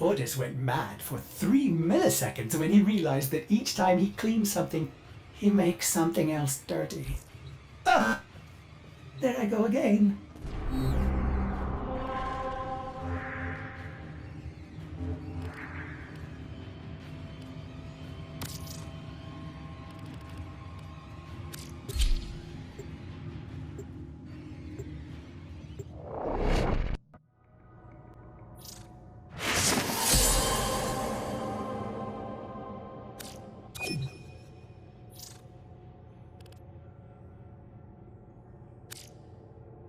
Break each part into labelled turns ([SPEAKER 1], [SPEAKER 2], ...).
[SPEAKER 1] Otis went mad for 3 milliseconds when he realized that each time he cleans something, he makes something else dirty. Ah! There I go again.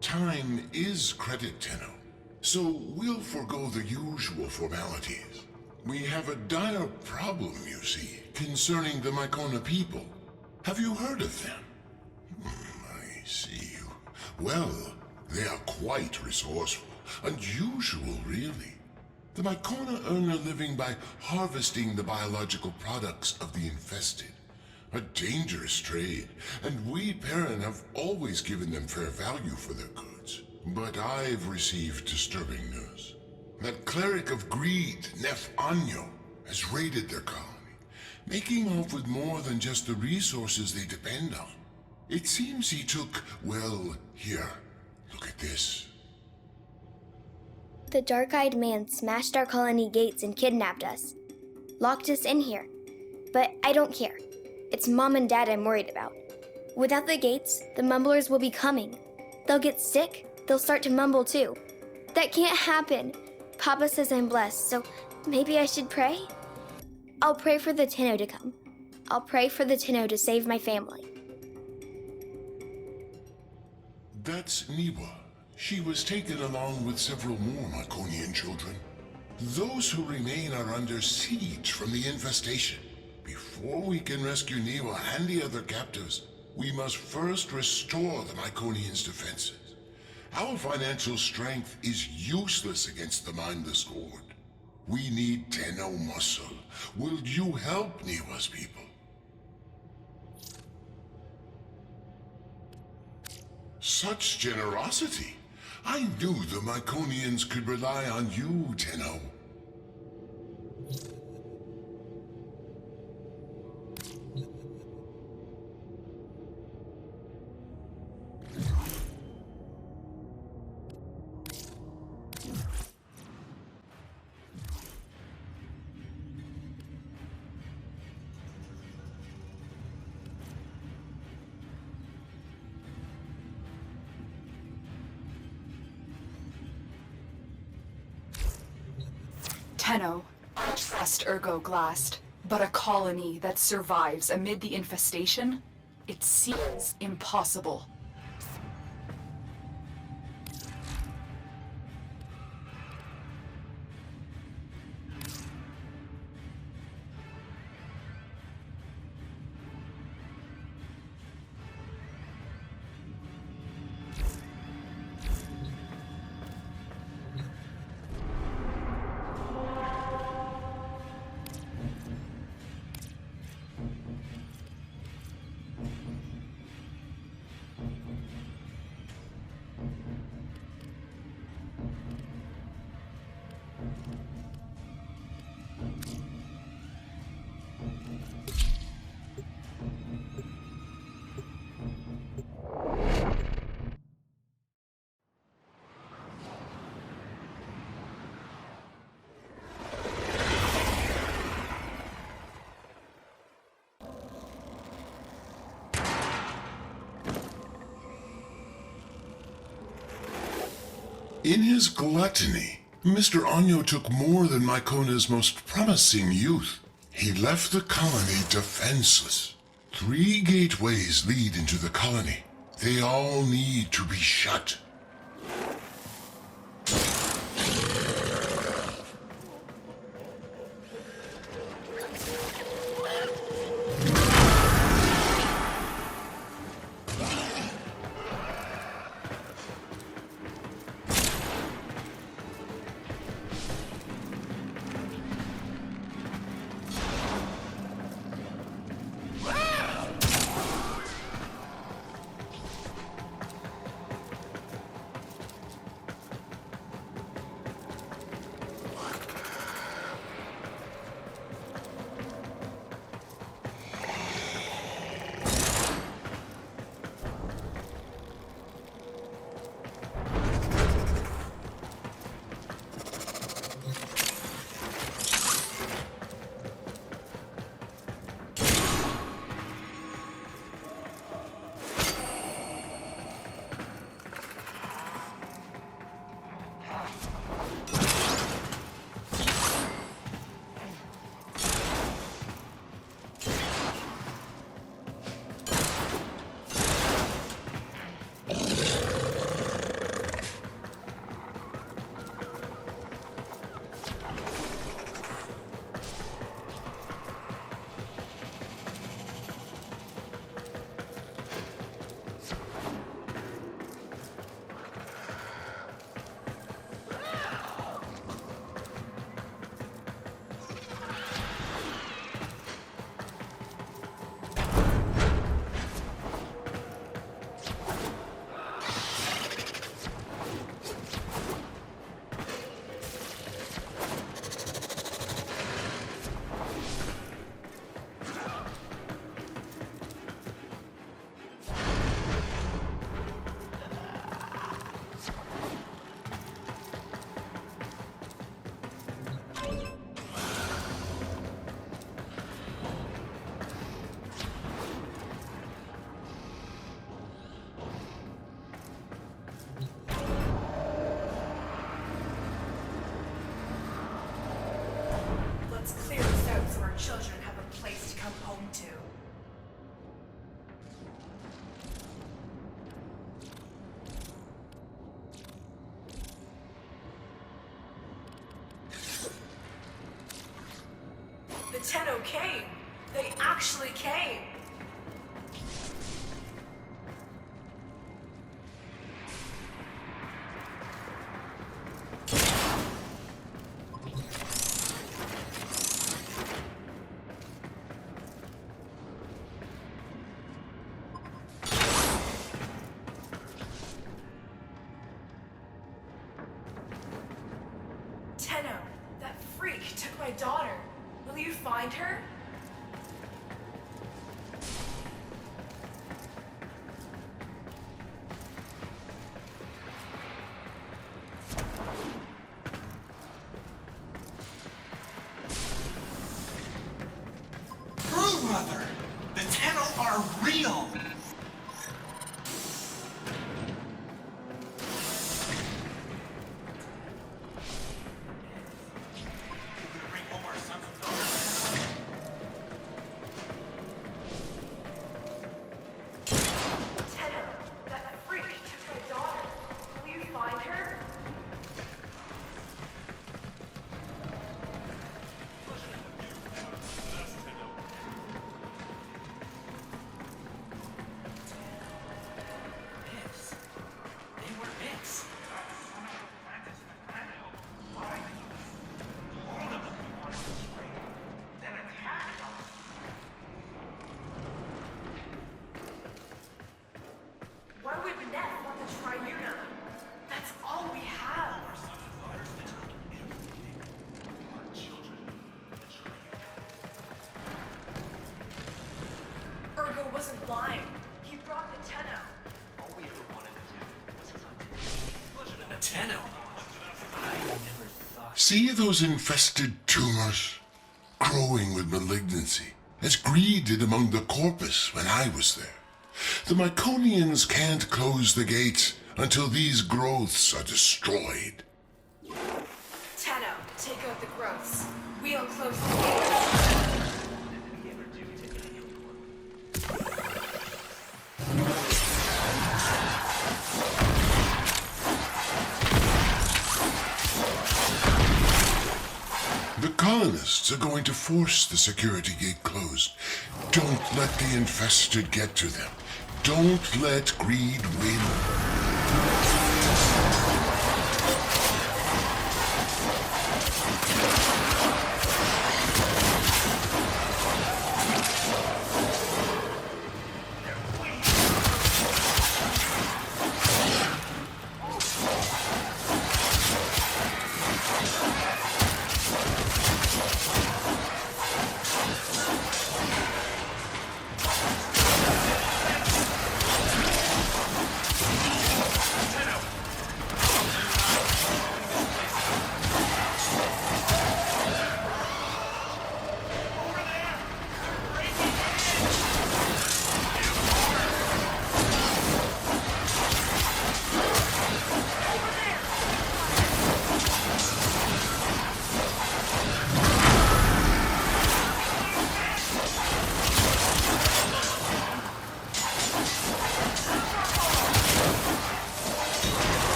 [SPEAKER 2] Time is credit, Tenno, so we'll forego the usual formalities. We have a dire problem, you see, concerning the Mycona people. Have you heard of them? I see. Well, they are quite resourceful. Unusual, really. The Mycona earn a living by harvesting the biological products of the infested. A dangerous trade, and we Perrin have always given them fair value for their goods. But I've received disturbing news. That cleric of greed, Nef Anyo, has raided their colony, making off with more than just the resources they depend on. It seems he took, well, here, look at this.
[SPEAKER 3] The dark-eyed man smashed our colony gates and kidnapped us. Locked us in here. But I don't care. It's Mom and Dad I'm worried about. Without the gates, the mumblers will be coming. They'll get sick, they'll start to mumble too. That can't happen. Papa says I'm blessed, so maybe I should pray? I'll pray for the Tenno to come. I'll pray for the Tenno to save my family.
[SPEAKER 2] That's Niwa. She was taken along with several more Myconian children. Those who remain are under siege from the infestation. Before we can rescue Niwa and the other captives, we must first restore the Myconians' defenses. Our financial strength is useless against the mindless horde. We need Tenno muscle. Will you help Niwa's people? Such generosity! I knew the Myconians could rely on you, Tenno.
[SPEAKER 4] Tenno, trust Ergo-Glast, but a colony that survives amid the infestation? It seems impossible. In his gluttony, Mr. Anyo took more than Mycona's most promising youth. He left the colony defenseless. 3 gateways lead into the colony. They all need to be shut.
[SPEAKER 5] Let's clear this out so our children have a place to come home to. The Tenno came! They actually came! Tenno, that freak took my daughter. Will you find her?
[SPEAKER 6] Brother, the Tenno are real! Bring home our sons and daughters.
[SPEAKER 5] Tenno, that freak took my daughter. Will you find her?
[SPEAKER 6] Myths. They were myths.
[SPEAKER 5] Why would Net want the Triuna? That's all we have. Ergo wasn't lying. He brought the Tenno.
[SPEAKER 6] All we ever wanted to do was hunt. The Tenno. I never thought.
[SPEAKER 4] See those infested tumors? Growing with malignancy, as greed did among the corpus when I was there. The Myconians can't close the gates until these growths are destroyed.
[SPEAKER 5] Tenno, take out the growths. We'll close the gates.
[SPEAKER 4] The colonists are going to force the security gate closed. Don't let the infested get to them. Don't let greed win.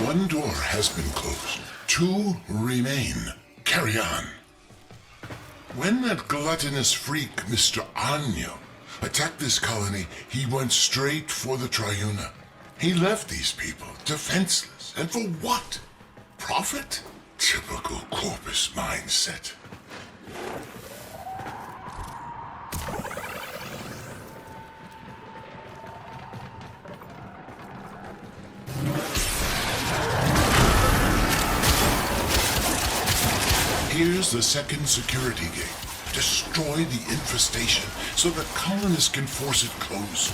[SPEAKER 4] One door has been closed. Two remain. Carry on. When that gluttonous freak, Mr. Anyo, attacked this colony, he went straight for the Triuna. He left these people defenseless. And for what? Profit? Typical corpus mindset. Here's the second security gate. Destroy the infestation so the colonists can force it closed.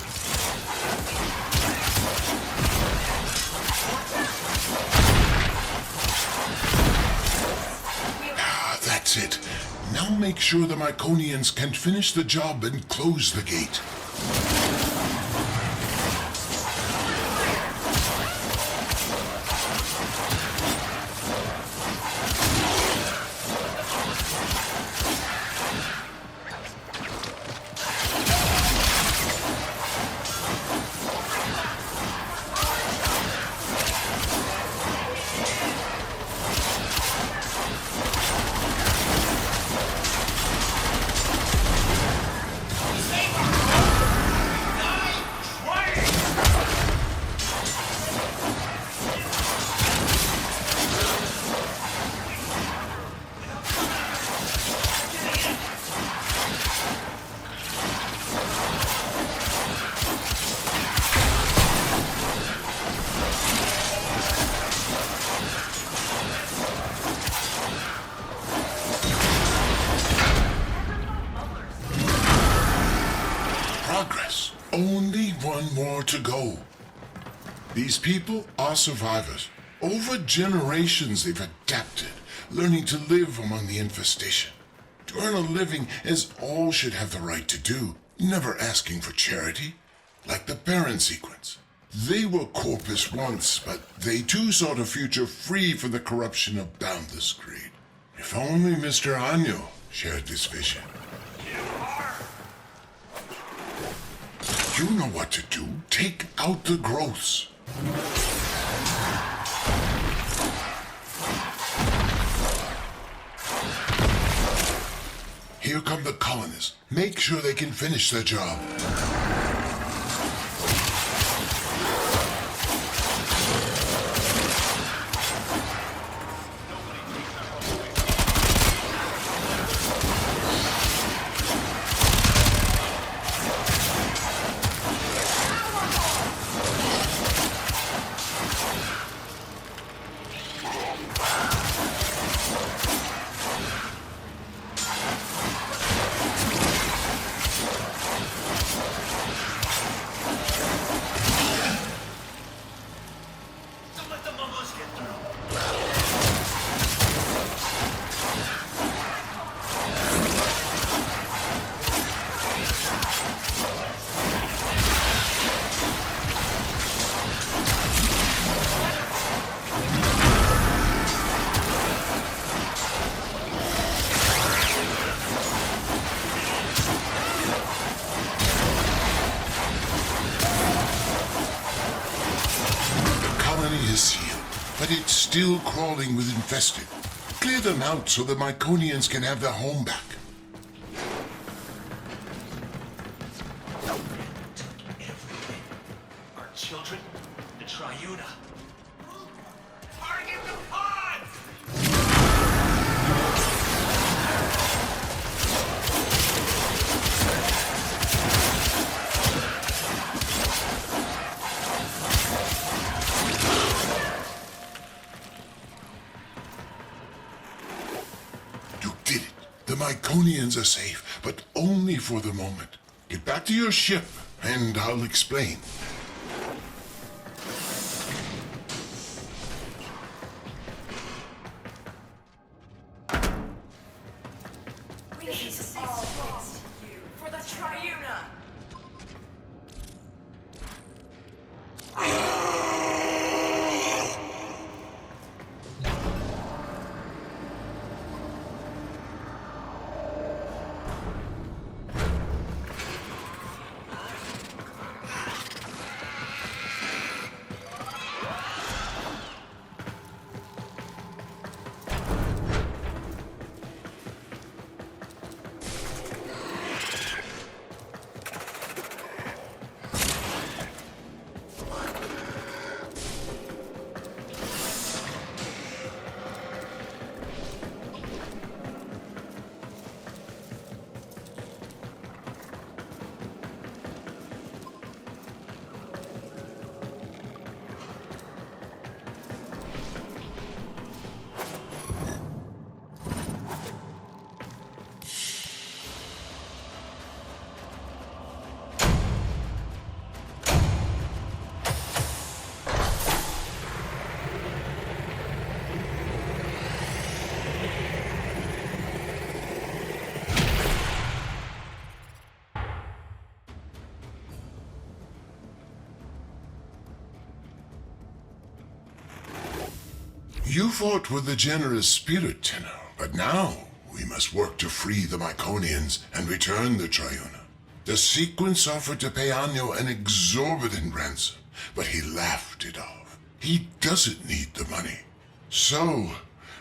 [SPEAKER 4] Ah, that's it. Now make sure the Myconians can finish the job and close the gate.
[SPEAKER 2] These people are survivors. Over generations they've adapted, learning to live among the infestation. To earn a living as all should have the right to do, never asking for charity. Like the Baron sequence. They were corpus once, but they too sought a future free from the corruption of boundless greed. If only Mr. Anyo shared this vision. You know what to do. Take out the growths. Here come the colonists. Make sure they can finish their job.
[SPEAKER 6] Don't let the mumblers get through.
[SPEAKER 2] The colony is sealed, but it's still crawling with infested. Clear them out so the Myconians can have their home back.
[SPEAKER 6] Everything. Our children, the Triuna. Target the pods!
[SPEAKER 2] You did it. The Myconians are safe, but only for the moment. Get back to your ship, and I'll explain.
[SPEAKER 5] This is all thanks to you for the Triuna.
[SPEAKER 2] You fought with a generous spirit, Tenno, but now we must work to free the Myconians and return the Triuna. The sequence offered to pay Anyo an exorbitant ransom, but he laughed it off. He doesn't need the money. So,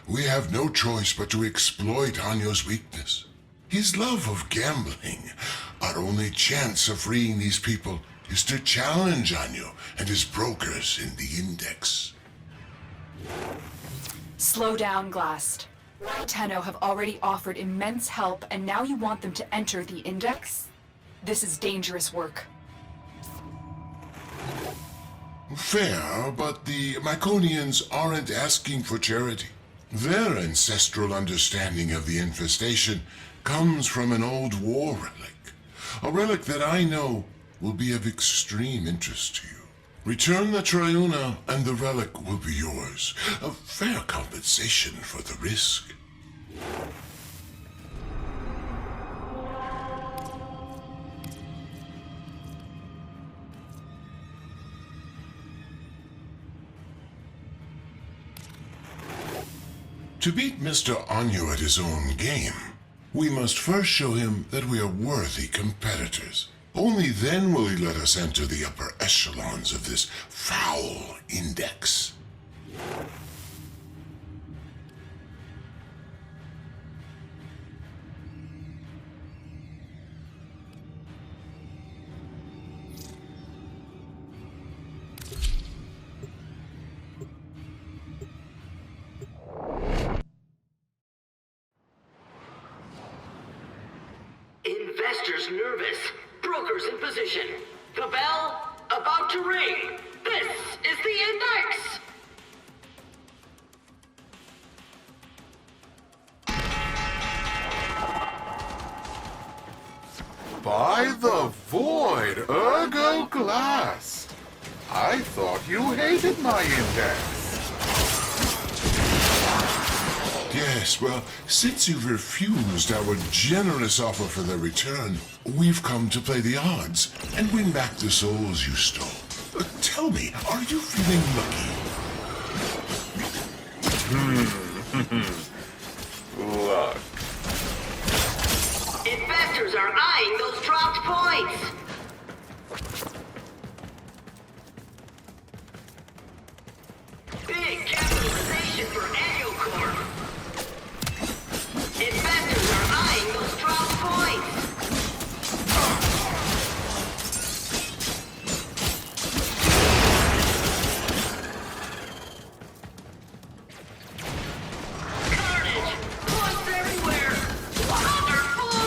[SPEAKER 2] we have no choice but to exploit Anyo's weakness. His love of gambling. Our only chance of freeing these people is to challenge Anyo and his brokers in the Index.
[SPEAKER 7] Slow down, Glast. Tenno have already offered immense help, and now you want them to enter the Index? This is dangerous work.
[SPEAKER 2] Fair, but the Myconians aren't asking for charity. Their ancestral understanding of the infestation comes from an old war relic. A relic that I know will be of extreme interest to you.
[SPEAKER 4] Return the Triuna, and the relic will be yours. A fair compensation for the risk. To beat Mr. Anyo at his own game, we must first show him that we are worthy competitors. Only then will he let us enter the upper echelons of this foul index.
[SPEAKER 8] Investors nervous. Brokers in position. The bell about to ring. This is the index.
[SPEAKER 4] By the void, ergo glass. I thought you hated my index. Yes, well, since you've refused our generous offer for their return, we've come to play the odds and win back the souls you stole. Tell me, are you feeling lucky? Luck.
[SPEAKER 8] Investors are eyeing those dropped points. Big capitalization for Annual Corp. Investors are eyeing those dropped points. Carnage! Points everywhere! Wonderful!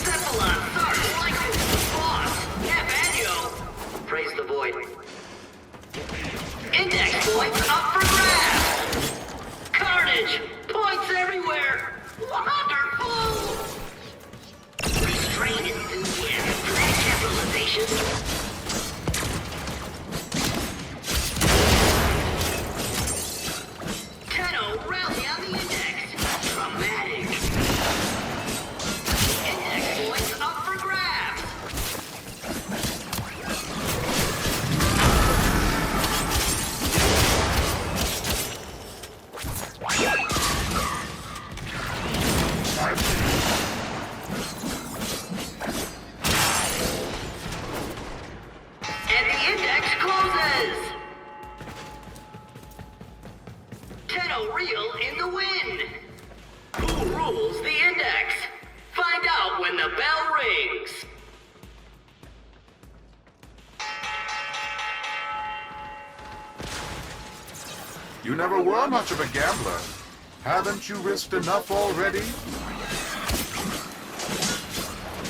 [SPEAKER 8] Cephalon, sorry, like the boss. F. Praise the void. Index points up for grabs! Carnage! Points everywhere! Wonderful! Restrain enthusiasm for that capitalization. Tenno, rally on the index. Dramatic. Index points up for grabs. And the index closes! Tenno Real in the win! Who rules the index? Find out when the bell rings!
[SPEAKER 4] You never were much of a gambler. Haven't you risked enough already?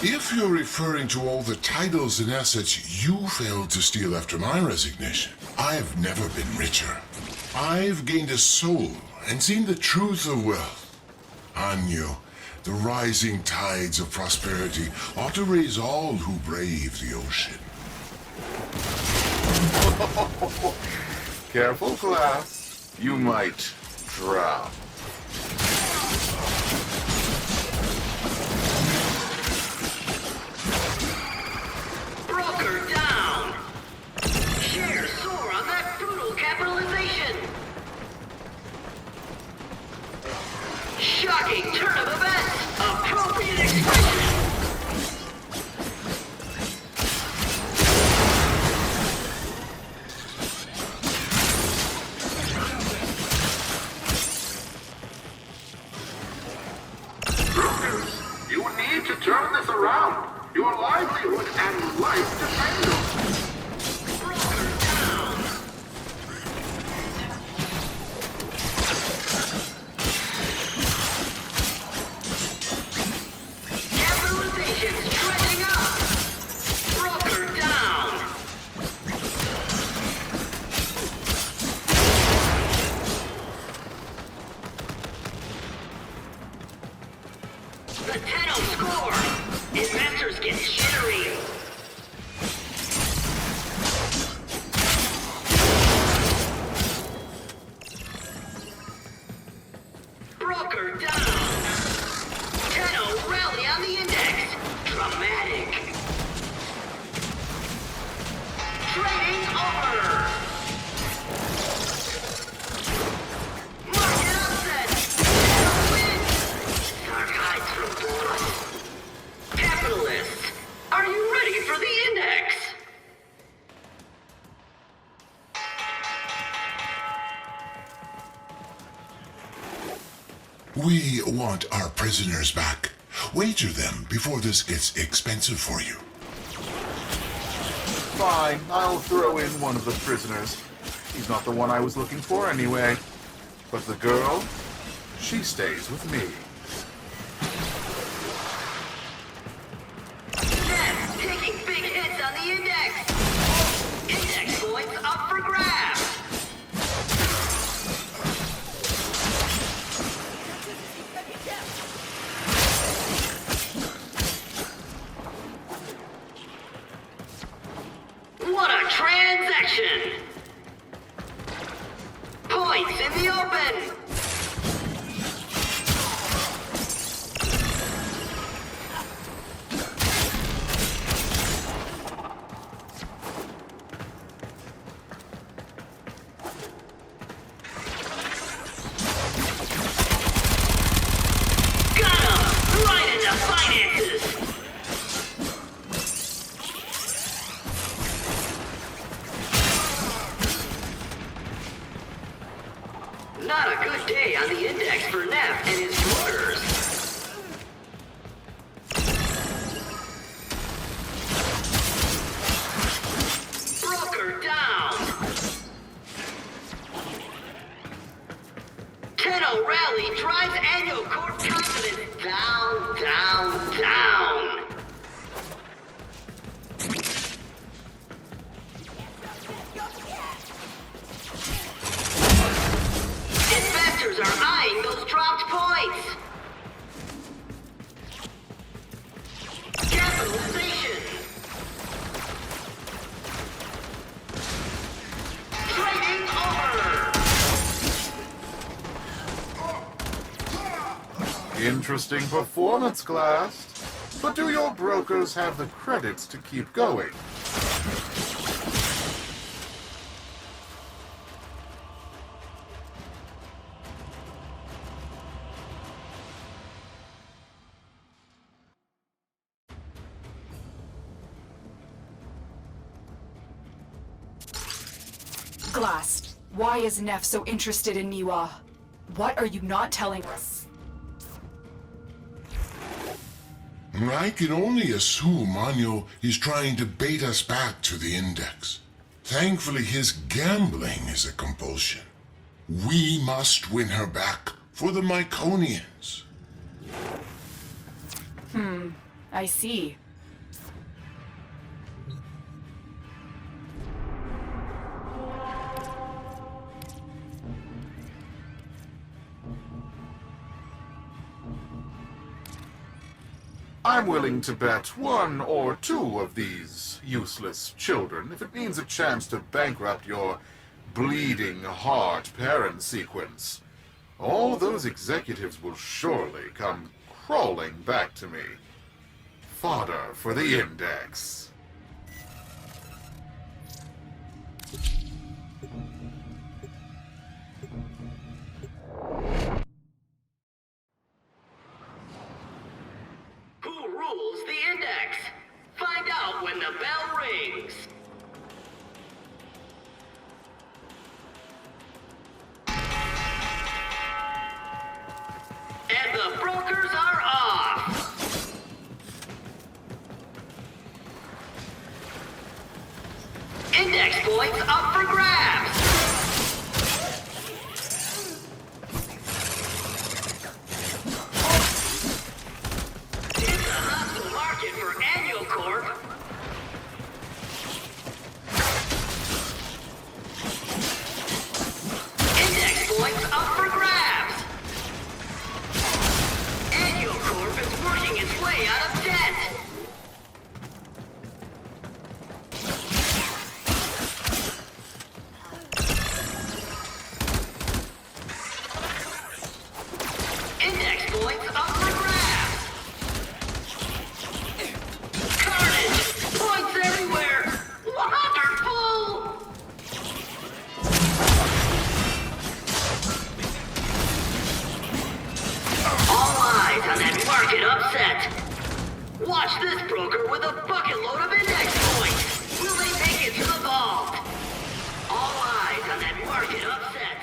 [SPEAKER 4] If you're referring to all the titles and assets you failed to steal after my resignation, I've never been richer. I've gained a soul and seen the truth of wealth. Anyo, the rising tides of prosperity ought to raise all who brave the ocean. Careful, class. You might drown.
[SPEAKER 8] Broker down! Shares soar on that brutal capitalization! Shocking turn of events! Appropriate expression!
[SPEAKER 9] Brokers, you need to turn this around. Your livelihood and life depend on it.
[SPEAKER 8] Capitalization's trending up! Broker down! is jittery. Broker down. Tenno, rally on the index. Dramatic. Trading over. Market upset. Tenno wins. Dark hides from blood. Capitalists, are you ready for the index?
[SPEAKER 4] We want our prisoners back. Wager them before this gets expensive for you.
[SPEAKER 9] Fine, I'll throw in one of the prisoners. He's not the one I was looking for anyway. But the girl, she stays with me.
[SPEAKER 8] Yes, taking big hits on the index. Index points up for grabs. What a transaction! Points in the open! Got him! Right into finances! Not a good day on the index for Neff and his brokers. Broker down. Tenno rally drives annual court confidence down, down, down. Investors are eyeing those dropped points. Capitalization. Trading over.
[SPEAKER 9] Interesting performance, Glass. But do your brokers have the credits to keep going?
[SPEAKER 7] Glass, why is Neff so interested in Niwa? What are you not telling us?
[SPEAKER 4] I can only assume Anyo is trying to bait us back to the index. Thankfully, his gambling is a compulsion. We must win her back for the Myconians.
[SPEAKER 7] I see.
[SPEAKER 9] I'm willing to bet one or two of these useless children if it means a chance to bankrupt your bleeding heart parent sequence. All those executives will surely come crawling back to me. Fodder for the index.
[SPEAKER 8] Who rules the index? Find out when the bell rings. And the brokers are off. Index points up for grabs. It's a hostile market for Annual Corp. Index points up for grabs. Annual Corp is working its way out of debt. this broker with a bucket load of index points. Will they make it to the vault? All eyes on that market upset.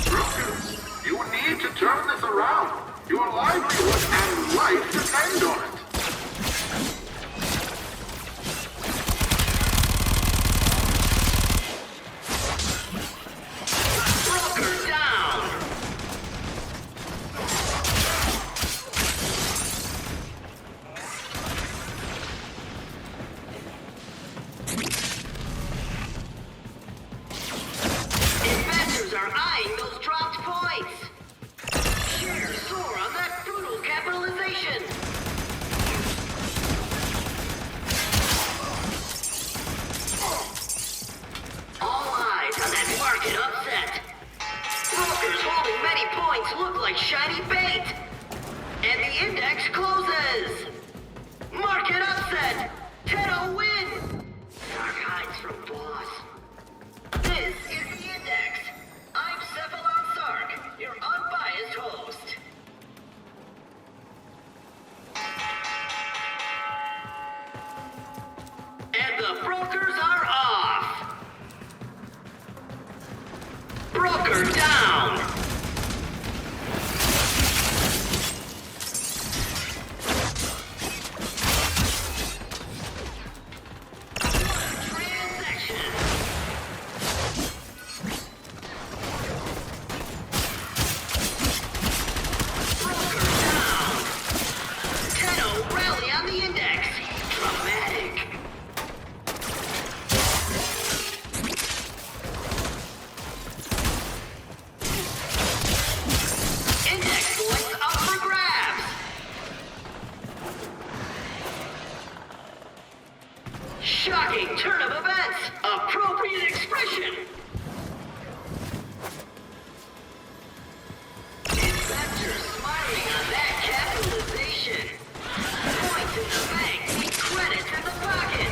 [SPEAKER 9] Brokers, you need to turn this around. Your livelihood and life depend on it.
[SPEAKER 8] Broker down. Investors are eyeing those dropped points. Shares soar on that brutal capitalization. All eyes on that market upset. Brokers holding many points look like shiny bait. And the index closes. Market upset. Tenno win. Dark hides from boss. This is the index. I'm Cephalon Sark, your unbiased host. And the brokers are off. Broker down. Transaction. Broker down. Tenno rally on the index. Dramatic. Index points up for grabs. Shocking turn of events. Appropriate expression. Investors smiling on that capitalization. Points in the bank, credits in the pocket.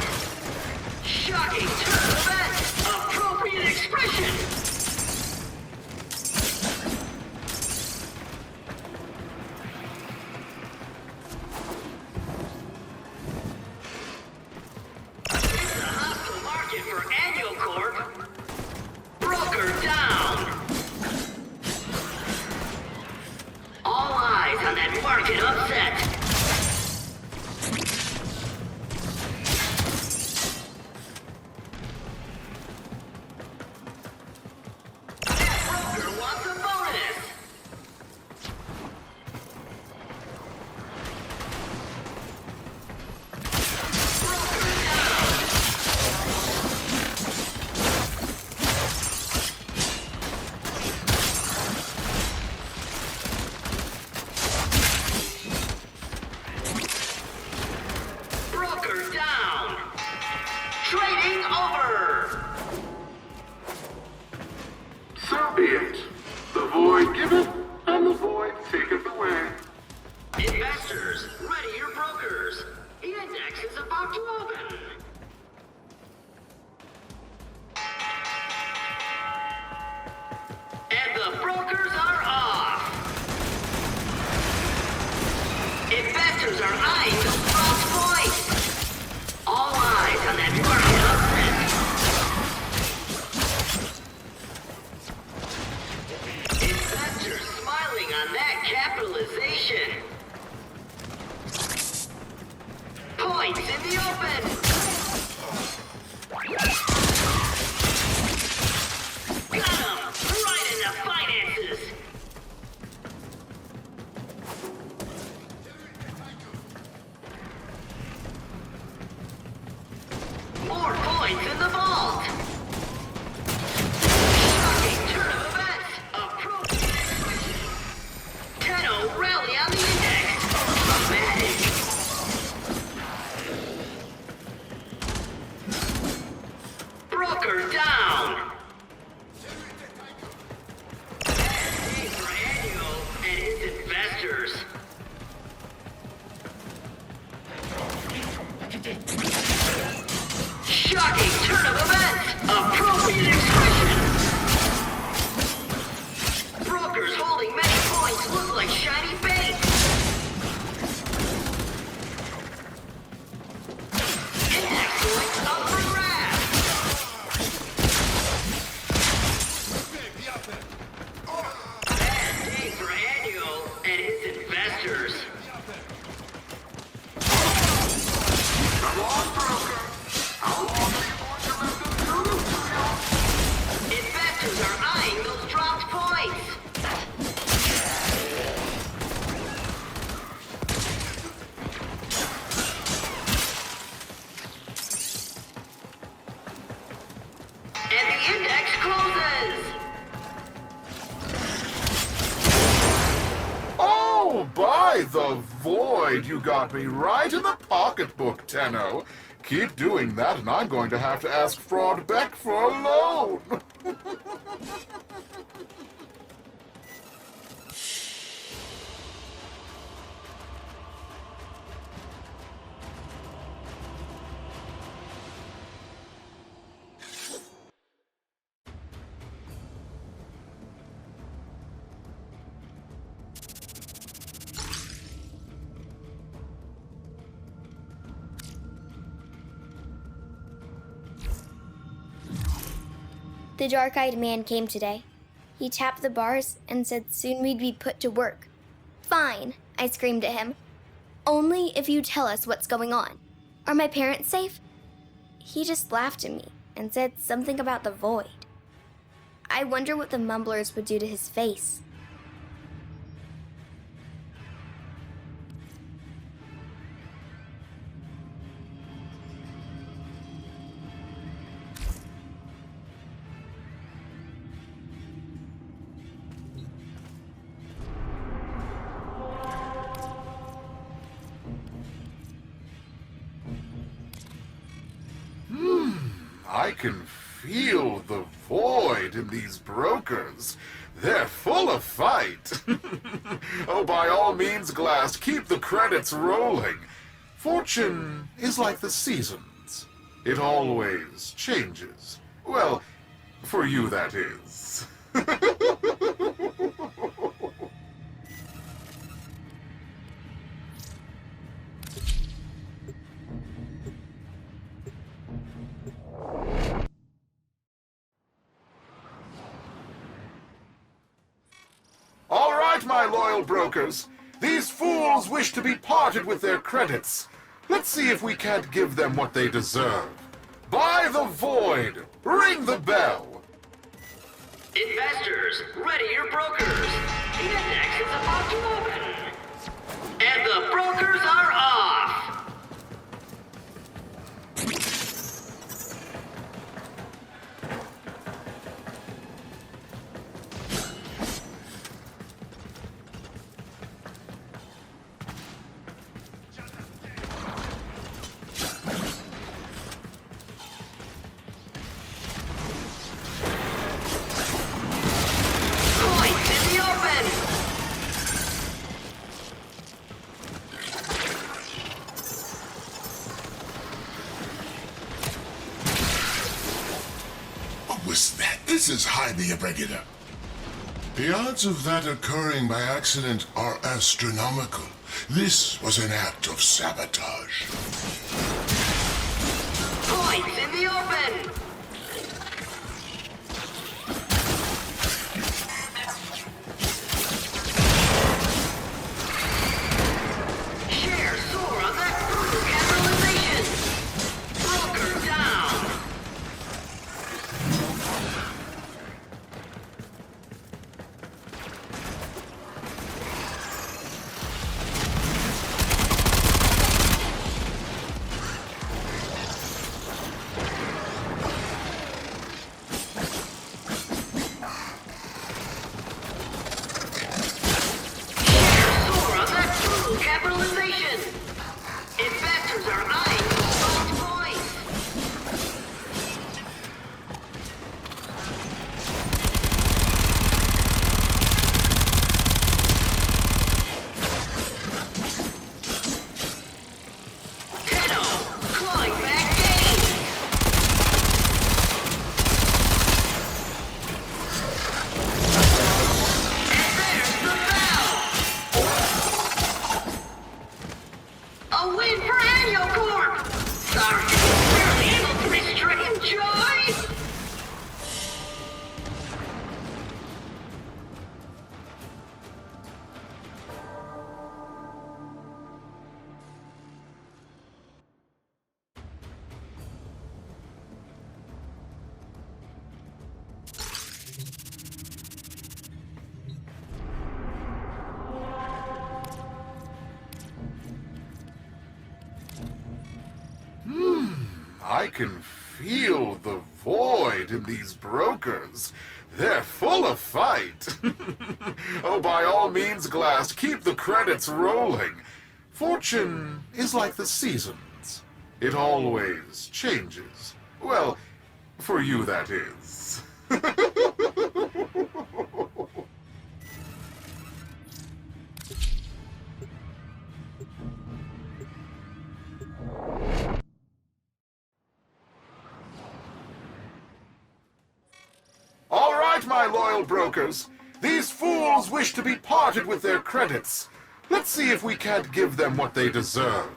[SPEAKER 8] Shocking turn of events. Appropriate expression. It's a hostile market for Annual Corp. Broker down. All eyes on that market upset. That broker wants a bonus. Broker down. Broker down. Trading over.
[SPEAKER 9] So be it. The void giveth, and the void taketh away.
[SPEAKER 8] Investors, ready your brokers. The index is about to open. And the brokers are off. Investors are eyeing those false points. All eyes on that market upset. Investors smiling on that capitalization. Points in the open. Got him! Right in the finances. More points in the vault. Shocking turn of events. Appropriate expression. Tenno rally on the index. Dramatic. Broker down. Bad day for Annual and his investors. Shocking turn of events. Appropriate expression. Brokers holding many points look like shiny bait.
[SPEAKER 9] the void! You got me right in the pocketbook, Tenno. Keep doing that, and I'm going to have to ask Fraud Beck for a loan.
[SPEAKER 3] The dark-eyed man came today. He tapped the bars and said soon we'd be put to work. Fine, I screamed at him. Only if you tell us what's going on. Are my parents safe? He just laughed at me and said something about the void. I wonder what the mumblers would do to his face.
[SPEAKER 9] I can feel the void in these brokers. They're full of fight. Oh, by all means, Glass, keep the credits rolling. Fortune is like the seasons. It always changes. Well, for you, that is. All right, my loyal brokers. These fools wish to be parted with their credits. Let's see if we can't give them what they deserve. Buy the void! Ring the bell!
[SPEAKER 8] Investors, ready your brokers. The index is about to open. And the brokers are off!
[SPEAKER 2] Was that? This is highly irregular. The odds of that occurring by accident are astronomical. This was an act of sabotage.
[SPEAKER 8] Points in the open! Share soar on that brutal capitalization! Broker down!
[SPEAKER 9] I can feel the void in these brokers. They're full of fight. Oh, by all means, Glass, keep the credits rolling. Fortune is like the seasons. It always changes. Well, for you, that is. All right, my loyal brokers. These fools wish to be parted with their credits. Let's see if we can't give them what they deserve.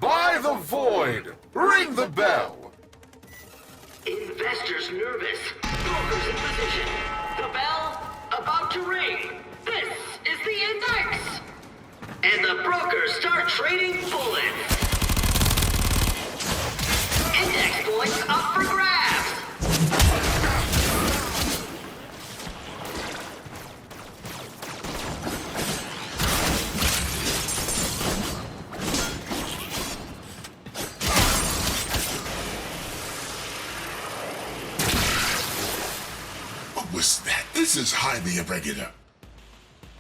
[SPEAKER 9] Buy the void! Ring the bell!
[SPEAKER 8] Investors nervous. Brokers in position. The bell about to ring. This is the index. And the brokers start trading bullets. Index points up for grabs.
[SPEAKER 2] What was that? This is highly irregular.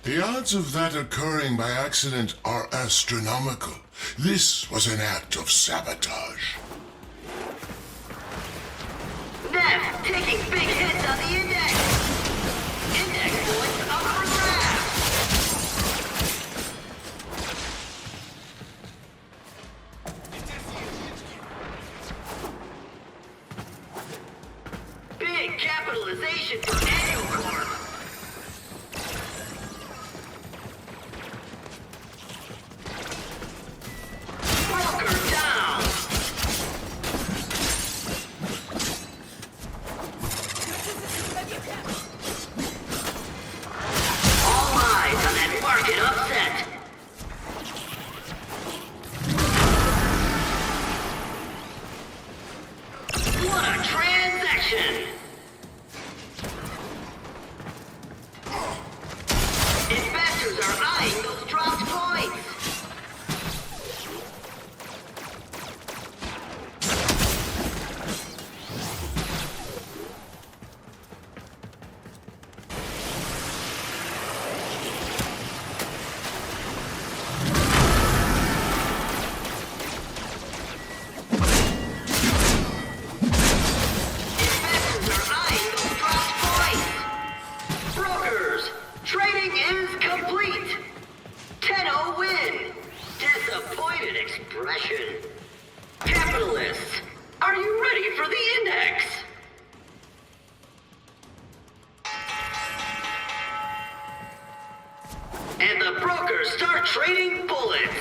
[SPEAKER 2] The odds of that occurring by accident are astronomical. This was an act of sabotage.
[SPEAKER 8] Neff taking big hits on the index. Index points up for grabs. Big capitalization for Annual Corp. Broker down. All eyes on that market upset. What a transaction! Investors are eyeing those dropped points. Investors are eyeing those dropped points. Brokers, trading is complete. Tenno win. Disappointed expression. Capitalists, are you ready for the index? And the brokers start trading bullets.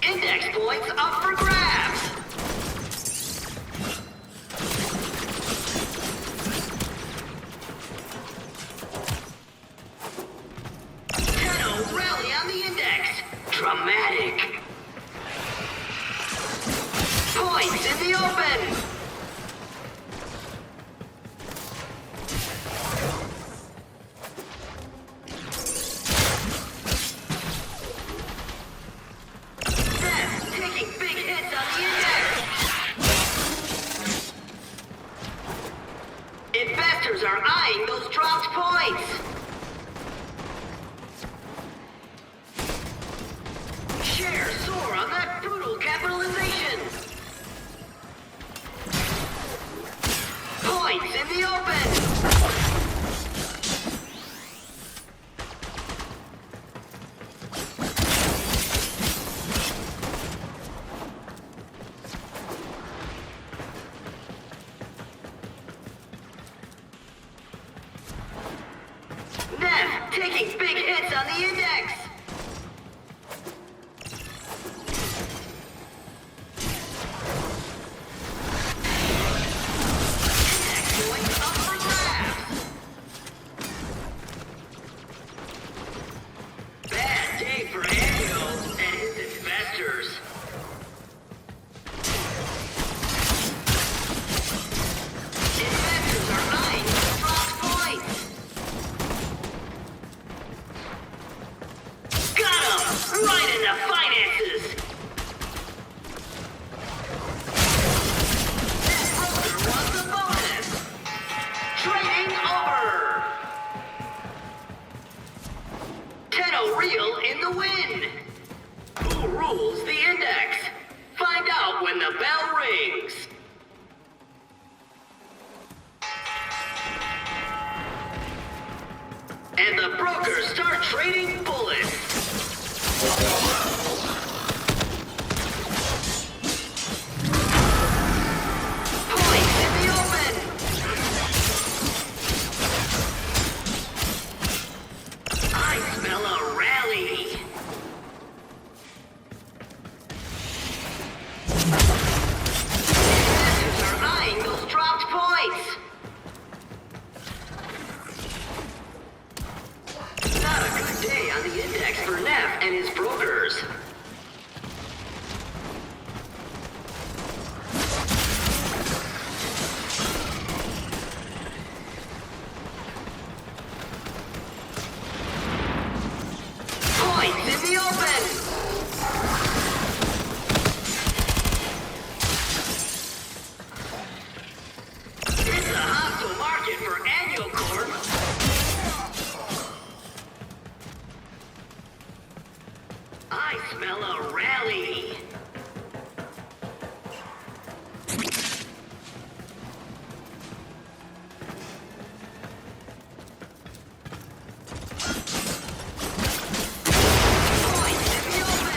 [SPEAKER 8] Index points up for grabs. Tenno rally on the index. Dramatic. Points in the open. Neff taking big hits on the index. Investors are eyeing those dropped points. Shares soar on that brutal capitalization. Points in the open. Neff taking big hits on the index. Index points up for grabs. Bad day for Annual and his investors. Investors are eyeing those dropped points. rules the index? Find out when the bell rings. And the brokers start trading bullets. Points in the open. I smell a rally. Investors are eyeing those dropped points. Not a good day on the index for Neff and his brokers. Points in the open! It's a hostile market for Annual Corp. I smell a rally. Points in the open.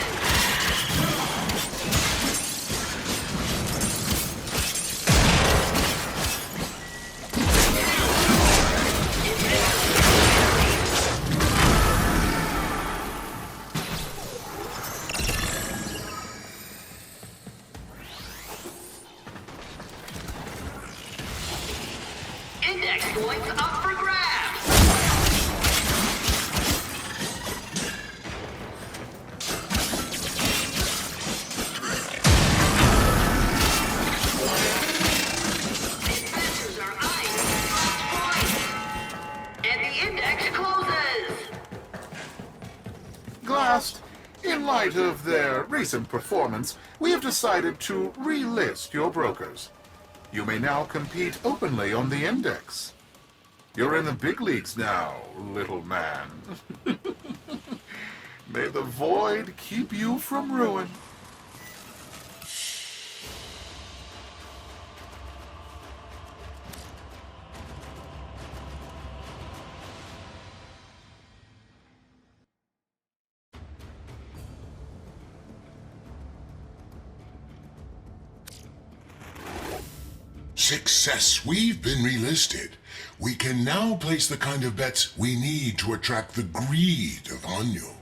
[SPEAKER 8] Index points up for grabs. Investors are eyeing the points. And the index closes.
[SPEAKER 9] Glast, in light of their recent performance, we have decided to relist your brokers. You may now compete openly on the index. You're in the big leagues now, little man. May the void keep you from ruin.
[SPEAKER 2] Success! We've been relisted. We can now place the kind of bets we need to attract the greed of Anyo.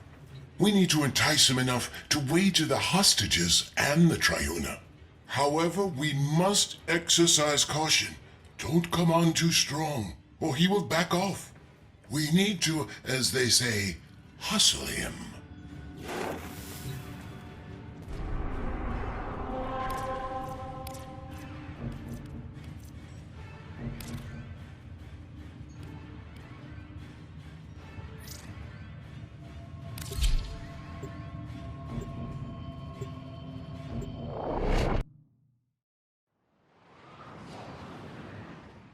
[SPEAKER 2] We need to entice him enough to wager the hostages and the Triuna. However, we must exercise caution. Don't come on too strong, or he will back off. We need to, as they say, hustle him.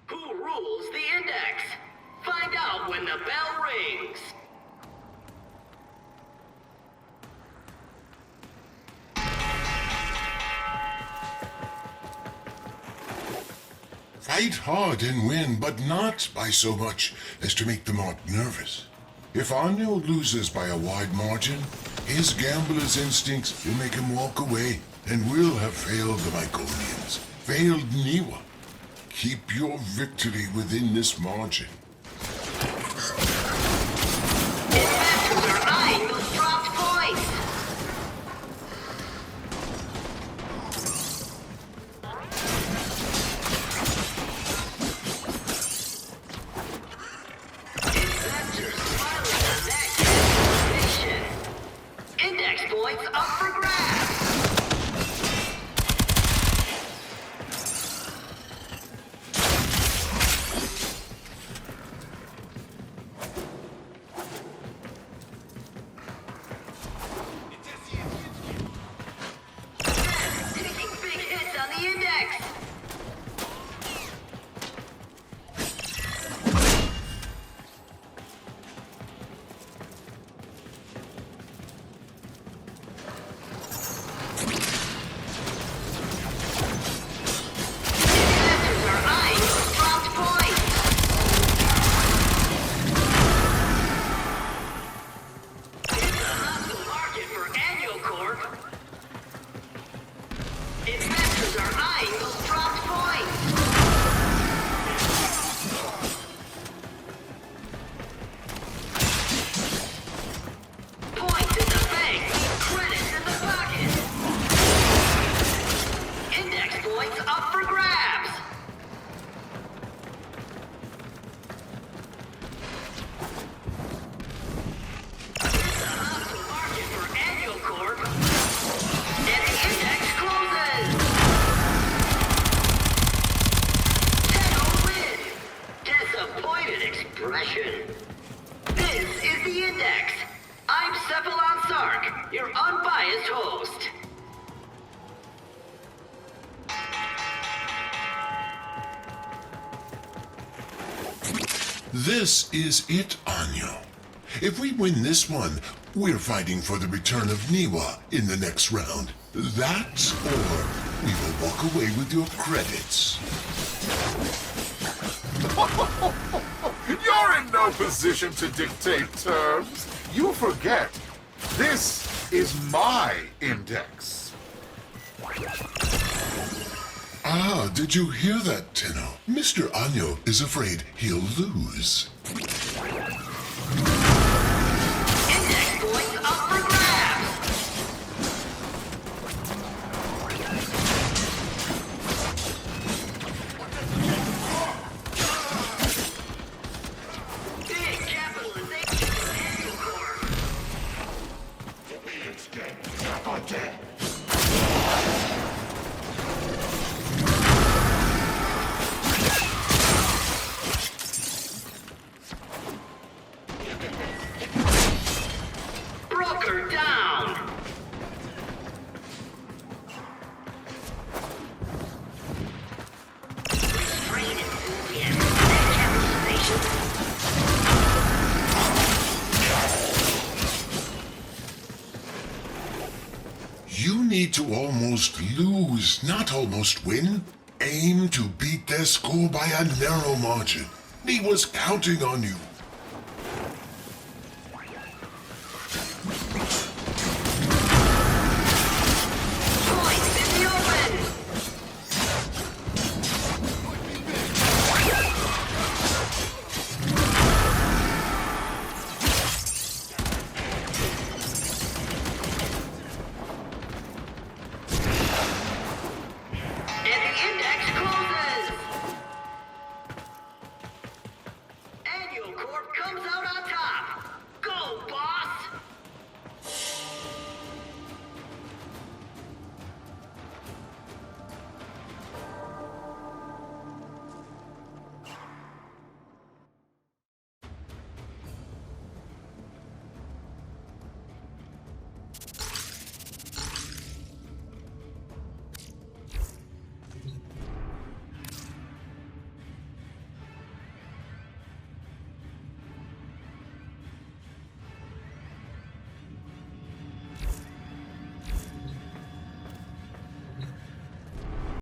[SPEAKER 8] Who rules the index? Find out when the bell rings.
[SPEAKER 2] Fight hard and win, but not by so much as to make the mark nervous. If Anyo loses by a wide margin, his gambler's instincts will make him walk away, and we'll have failed the Myconians, failed Niwa. Keep your victory within this margin.
[SPEAKER 8] Investors are eyeing those dropped points. Investors smiling on that capitalization. Index points up for grabs. Taking big hits on the index.
[SPEAKER 2] This is it, Anyo. If we win this one, we're fighting for the return of Niwa in the next round. That, or we will walk away with your credits.
[SPEAKER 9] You're in no position to dictate terms. You forget. This is my index.
[SPEAKER 2] Ah, did you hear that, Tenno? Mr. Anyo is afraid he'll lose.
[SPEAKER 8] Index points up for grabs. Big capitalization in the core. Broker down. Restrain enthusiasm and capitalization.
[SPEAKER 2] You need to almost lose, not almost win. Aim to beat their score by a narrow margin. He was counting on you.